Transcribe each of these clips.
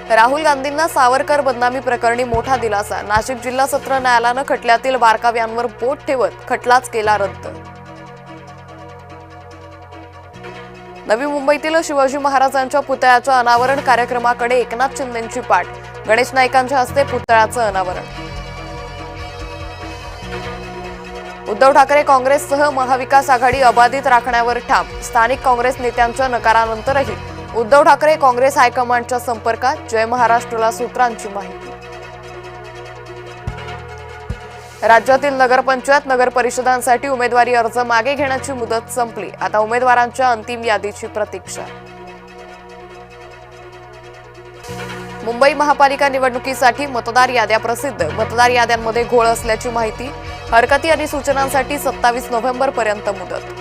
राहुल गांधींना सावरकर बदनामी प्रकरणी मोठा दिलासा। नाशिक जिल्हा सत्र न्यायालयानं खटल्यातील बारकाव्यांवर बोट ठेवत खटलाच केला रद्द। नवी मुंबईतील शिवाजी महाराजांच्या पुतळ्याच्या अनावरण कार्यक्रमाकडे एकनाथ शिंदेंची पाठ। गणेश नाईकांच्या हस्ते पुतळ्याचं अनावरण। उद्धव ठाकरे काँग्रेससह महाविकास आघाडी अबाधित राखण्यावर ठाम। स्थानिक काँग्रेस नेत्यांच्या नकारानंतरही उद्धव ठाकरे काँग्रेस हायकमांडच्या संपर्कात। जय महाराष्ट्रला सूत्रांची माहिती। राज्यातील नगरपंचायत नगर परिषदांसाठी उमेदवारी अर्ज मागे घेण्याची मुदत संपली। आता उमेदवारांच्या अंतिम यादीची प्रतीक्षा। मुंबई महापालिका निवडणुकीसाठी मतदार याद्या प्रसिद्ध। मतदार याद्यांमध्ये घोळ असल्याची माहिती। हरकती आणि सूचनांसाठी 27 नोव्हेंबरपर्यंत मुदत।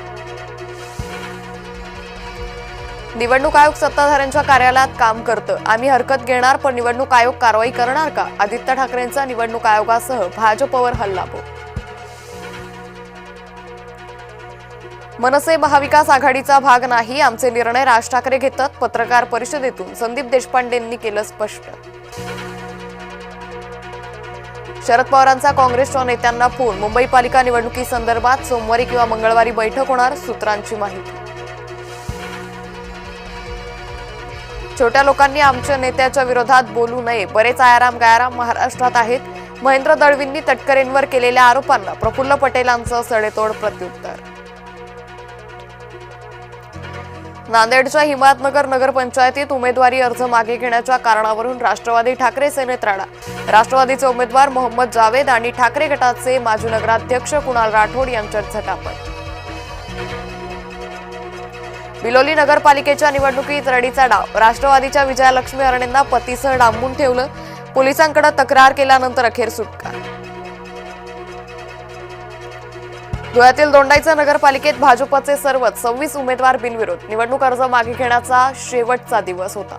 निवडणूक आयोग सत्ताधाऱ्यांच्या कार्यालयात काम करतं। आम्ही हरकत घेणार पण निवडणूक आयोग कारवाई करणार का? आदित्य ठाकरेंचा निवडणूक आयोगासह भाजपवर हल्लाबोल। मनसे महाविकास आघाडीचा भाग नाही। आमचे निर्णय राज ठाकरे घेतात। पत्रकार परिषदेतून संदीप देशपांडेंनी केलं स्पष्ट। शरद पवारांचा काँग्रेसच्या नेत्यांना फोन। मुंबई पालिका निवडणुकीसंदर्भात सोमवारी किंवा मंगळवारी बैठक होणार, सूत्रांची माहिती। छोट्या लोकांनी आमच्या नेत्याच्या विरोधात बोलू नये। बरेच आयाराम गायाराम महाराष्ट्रात आहेत। महेंद्र दळवींनी तटकरेंवर केलेल्या आरोपांना प्रफुल्ल पटेलांचं सडेतोड प्रत्युत्तर। नांदेडच्या हिमायतनगर नगरपंचायतीत उमेदवारी अर्ज मागे घेण्याच्या कारणावरून राष्ट्रवादी ठाकरे सेनेत राडा। राष्ट्रवादीचे उमेदवार मोहम्मद जावेद आणि ठाकरे गटाचे माजी नगराध्यक्ष कुणाल राठोड यांच्यात झटापट। बिलोली नगरपालिकेच्या निवडणुकीत रडीचा डाव। राष्ट्रवादीच्या विजयालक्ष्मी अरणेंना पतीसह डांबून ठेवलं। पोलिसांकडे तक्रार केल्यानंतर अखेर सुटका। धुळ्यातील दोंडाईचा नगरपालिकेत भाजपचे सर्वच 26 उमेदवार बिनविरोध। निवडणूक अर्ज मागे घेण्याचा शेवटचा दिवस होता।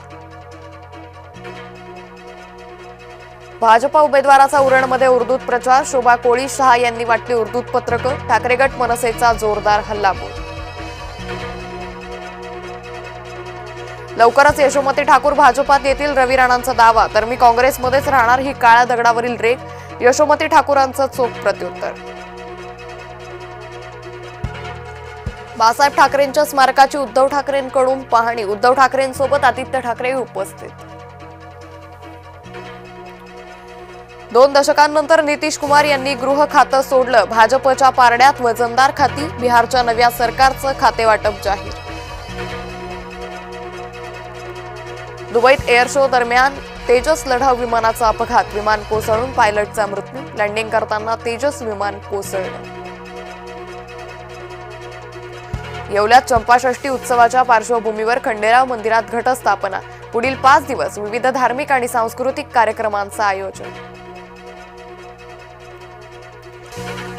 भाजपा उमेदवाराचा उरणमध्ये उर्दूत प्रचार। शोभा कोळी शहा यांनी वाटली उर्दूत पत्रकं। ठाकरे गट मनसेचा जोरदार हल्लाबोल। लवकरच यशोमती ठाकूर भाजपात येतील, रवी राणांचा दावा। तर मी काँग्रेसमध्येच राहणार, ही काळ्या दगडावरील रेख। यशोमती ठाकूरांचं चोख प्रत्युत्तर। बाळासाहेब ठाकरेंच्या स्मारकाची उद्धव ठाकरेंकडून पाहणी। उद्धव ठाकरेंसोबत आदित्य ठाकरे उपस्थित। 2 दशकांनंतर नितीश कुमार यांनी गृह खातं सोडलं। भाजपच्या पारड्यात वजनदार खाती। बिहारच्या नव्या सरकारचं खातेवाटप जाहीर। दुबईत एअर शो दरम्यान तेजस लढाऊ विमानाचा अपघात। विमान कोसळून पायलटचा मृत्यू। लँडिंग करताना तेजस विमान कोसळलं। येवल्यात चंपाषष्ठी उत्सवाच्या पार्श्वभूमीवर खंडेराव मंदिरात घटस्थापना। पुढील 5 दिवस विविध धार्मिक आणि सांस्कृतिक कार्यक्रमांचं आयोजन।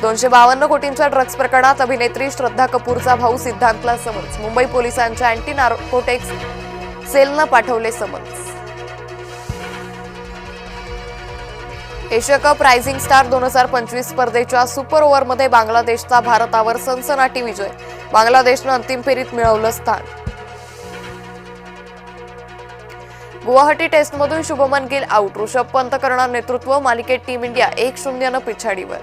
252 कोटींच्या ड्रग्ज प्रकरणात अभिनेत्री श्रद्धा कपूरचा भाऊ सिद्धांतला समन्स। मुंबई पोलिसांच्या अँटी नार्कोटिक्स सेलनं पाठवले summons. Asia cup rising star 2025 स्पर्धेच्या सुपर ओव्हरमध्ये बांगलादेशचा भारतावर सनसनाटी विजय। बांगलादेशनं अंतिम फेरीत मिळवलं स्थान। गुवाहाटी टेस्टमधून शुभमन गिल आउट। ऋषभ पंत करणार नेतृत्व। मालिकेत टीम इंडिया 1-0 पिछाडीवर।